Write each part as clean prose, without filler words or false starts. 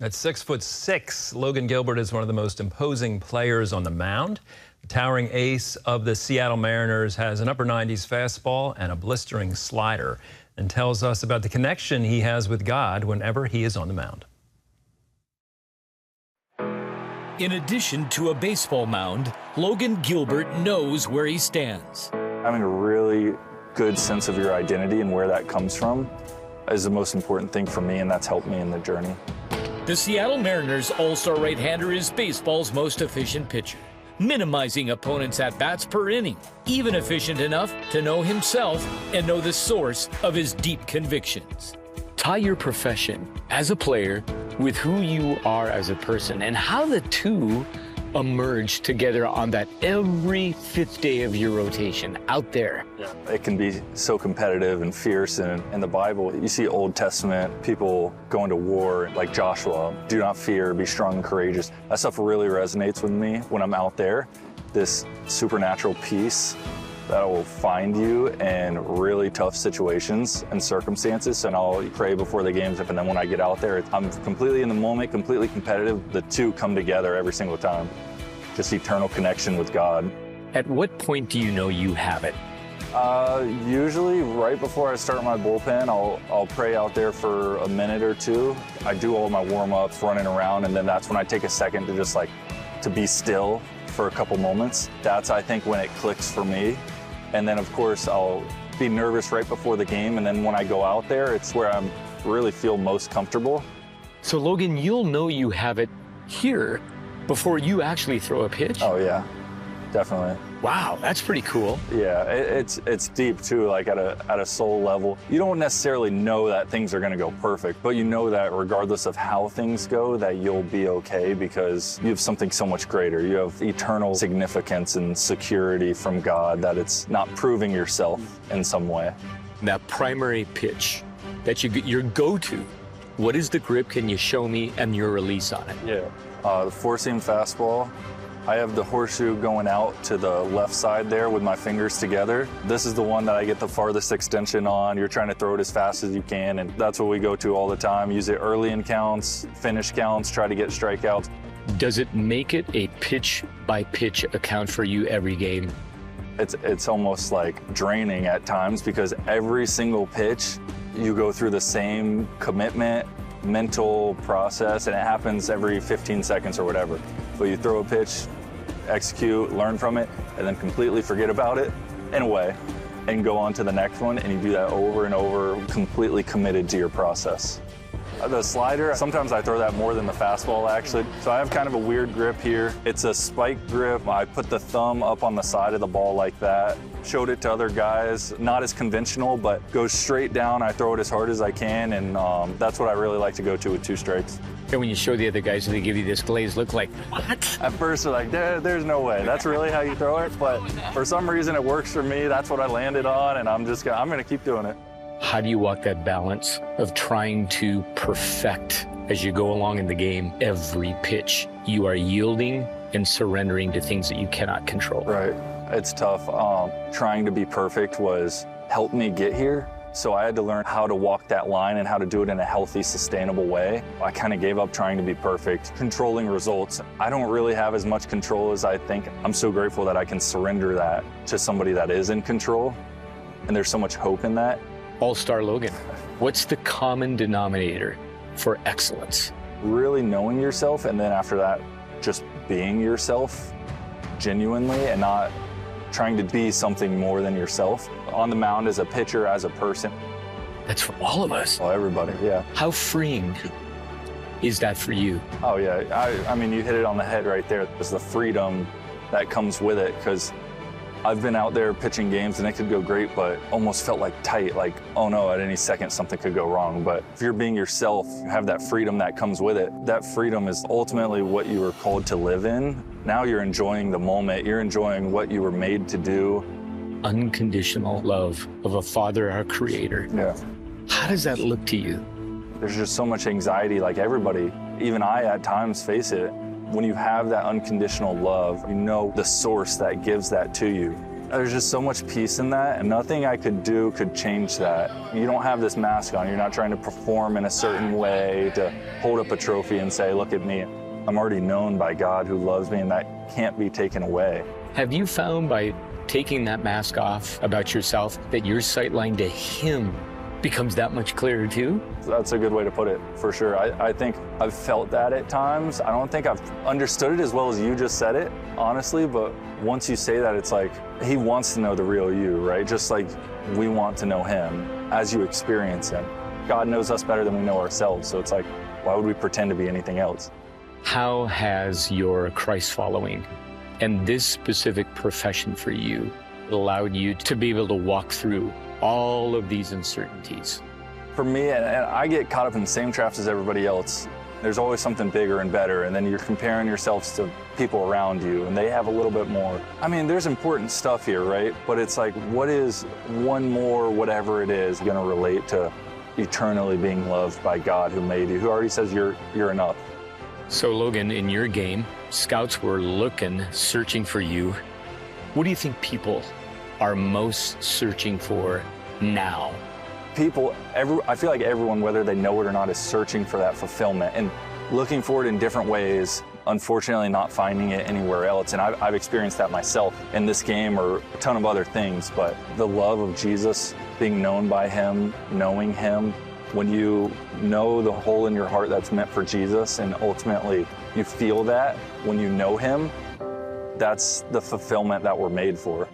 At 6'6", Logan Gilbert is one of the most imposing players on the mound. The towering ace of the Seattle Mariners has an upper 90s fastball and a blistering slider, and tells us about the connection he has with God whenever he is on the mound. In addition to a baseball mound, Logan Gilbert knows where he stands. Having a really good sense of your identity and where that comes from is the most important thing for me, and that's helped me in the journey. The Seattle Mariners all-star right-hander is baseball's most efficient pitcher, minimizing opponents' at-bats per inning, even efficient enough to know himself and know the source of his deep convictions. Tie your profession as a player with who you are as a person and how the two emerge together on that every fifth day of your rotation out there. It can be so competitive and fierce, and in the Bible, you see Old Testament people going to war like Joshua. Do not fear, be strong and courageous. That stuff really resonates with me when I'm out there. This supernatural peace that will find you in really tough situations and circumstances. And I'll pray before the games, and then when I get out there, I'm completely in the moment, completely competitive. The two come together every single time. Just eternal connection with God. At what point do you know you have it? Usually right before I start my bullpen, I'll pray out there for a minute or two. I do all my warm-ups, running around, and then that's when I take a second to just to be still for a couple moments. That's, I think, when it clicks for me. And then, of course, I'll be nervous right before the game, and then when I go out there, it's where I really feel most comfortable. So, Logan, you'll know you have it here before you actually throw a pitch? Oh, yeah, definitely. Wow, that's pretty cool. Yeah, it's deep, too, like at a soul level. You don't necessarily know that things are going to go perfect, but you know that regardless of how things go, that you'll be okay because you have something so much greater. You have eternal significance and security from God, that it's not proving yourself in some way. That primary pitch that your go-to, what is the grip? Can you show me and your release on it? Yeah, the four-seam fastball. I have the horseshoe going out to the left side there with my fingers together. This is the one that I get the farthest extension on. You're trying to throw it as fast as you can, and that's what we go to all the time. Use it early in counts, finish counts, try to get strikeouts. Does it make it a pitch-by-pitch account for you every game? It's almost like draining at times, because every single pitch, you go through the same commitment, mental process, and it happens every 15 seconds or whatever. But you throw a pitch, execute, learn from it, and then completely forget about it in a way, and go on to the next one, and you do that over and over, completely committed to your process. The slider, sometimes I throw that more than the fastball, actually. So I have kind of a weird grip here. It's a spike grip. I put the thumb up on the side of the ball like that. Showed it to other guys. Not as conventional, but goes straight down. I throw it as hard as I can, and that's what I really like to go to with two strikes. And when you show the other guys, they give you this glazed look like, what? At first, they're like, there's no way. That's really how you throw it. But for some reason, it works for me. That's what I landed on, and I'm going to keep doing it. How do you walk that balance of trying to perfect as you go along in the game every pitch? You are yielding and surrendering to things that you cannot control. Right. It's tough. Trying to be perfect was helped me get here. So I had to learn how to walk that line and how to do it in a healthy, sustainable way. I kind of gave up trying to be perfect, controlling results. I don't really have as much control as I think. I'm so grateful that I can surrender that to somebody that is in control. And there's so much hope in that. All-Star Logan, what's the common denominator for excellence? Really knowing yourself, and then after that, just being yourself genuinely and not trying to be something more than yourself. On the mound as a pitcher, as a person. That's for all of us. Well, everybody, yeah. How freeing is that for you? Oh, yeah. I mean, you hit it on the head right there. There's the freedom that comes with it, because I've been out there pitching games and it could go great, but almost felt like tight, like, oh no, at any second something could go wrong. But if you're being yourself, you have that freedom that comes with it. That freedom is ultimately what you were called to live in. Now you're enjoying the moment. You're enjoying what you were made to do. Unconditional love of a Father, our Creator. Yeah. How does that look to you? There's just so much anxiety, like everybody. Even I at times face it. When you have that unconditional love, you know the source that gives that to you. There's just so much peace in that, and nothing I could do could change that. You don't have this mask on. You're not trying to perform in a certain way to hold up a trophy and say, look at me. I'm already known by God who loves me, and that can't be taken away. Have you found by taking that mask off about yourself that your sight line to Him becomes that much clearer too? That's a good way to put it, for sure. I think I've felt that at times. I don't think I've understood it as well as you just said it, honestly, but once you say that, it's like He wants to know the real you, right? Just like we want to know Him as you experience Him. God knows us better than we know ourselves, so it's like, why would we pretend to be anything else? How has your Christ following and this specific profession for you allowed you to be able to walk through all of these uncertainties? For me, and I get caught up in the same traps as everybody else. There's always something bigger and better, and then you're comparing yourselves to people around you, and they have a little bit more. I mean, there's important stuff here, right? But it's like, what is one more, whatever it is, going to relate to eternally being loved by God who made you, who already says you're enough? So Logan, in your game, scouts were looking, searching for you. What do you think people are most searching for now? People, I feel like everyone, whether they know it or not, is searching for that fulfillment and looking for it in different ways, unfortunately not finding it anywhere else. And I've experienced that myself in this game or a ton of other things, but the love of Jesus, being known by Him, knowing Him, when you know the hole in your heart that's meant for Jesus and ultimately you feel that when you know Him, that's the fulfillment that we're made for.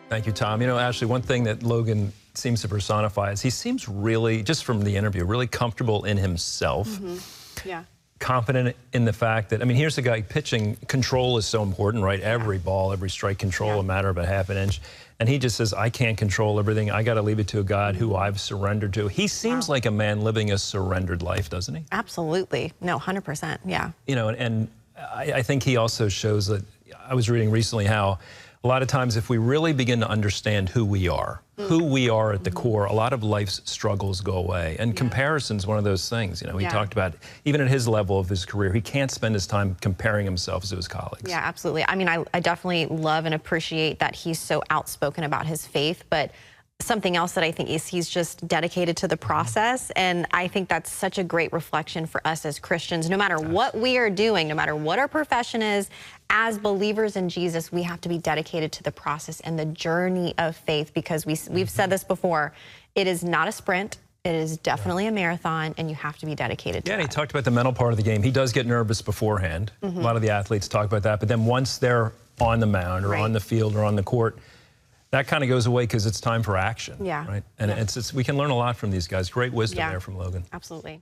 Thank you, Tom. You know, Ashley, one thing that Logan seems to personify is he seems really, just from the interview, really comfortable in himself. Mm-hmm. Yeah. Confident in the fact that, I mean, here's a guy pitching, control is so important, right? Every ball, every strike control, a matter of a half an inch. And he just says, I can't control everything. I got to leave it to a God who I've surrendered to. He seems like a man living a surrendered life, doesn't he? Absolutely. No, 100%. Yeah. You know, and I think he also shows that, I was reading recently how a lot of times if we really begin to understand who we are at the core, a lot of life's struggles go away. And comparison's one of those things. You know, he talked about, even at his level of his career, he can't spend his time comparing himself to his colleagues. Yeah, absolutely. I mean, I definitely love and appreciate that he's so outspoken about his faith, but something else that I think is he's just dedicated to the process. And I think that's such a great reflection for us as Christians. No matter what we are doing, no matter what our profession is, as believers in Jesus, we have to be dedicated to the process and the journey of faith, because we've said this before, it is not a sprint. It is definitely a marathon, and you have to be dedicated to that. Yeah, and he talked about the mental part of the game. He does get nervous beforehand. A lot of the athletes talk about that. But then once they're on the mound or on the field or on the court, that kind of goes away because it's time for action. Yeah. Right? And we can learn a lot from these guys. Great wisdom there from Logan. Absolutely.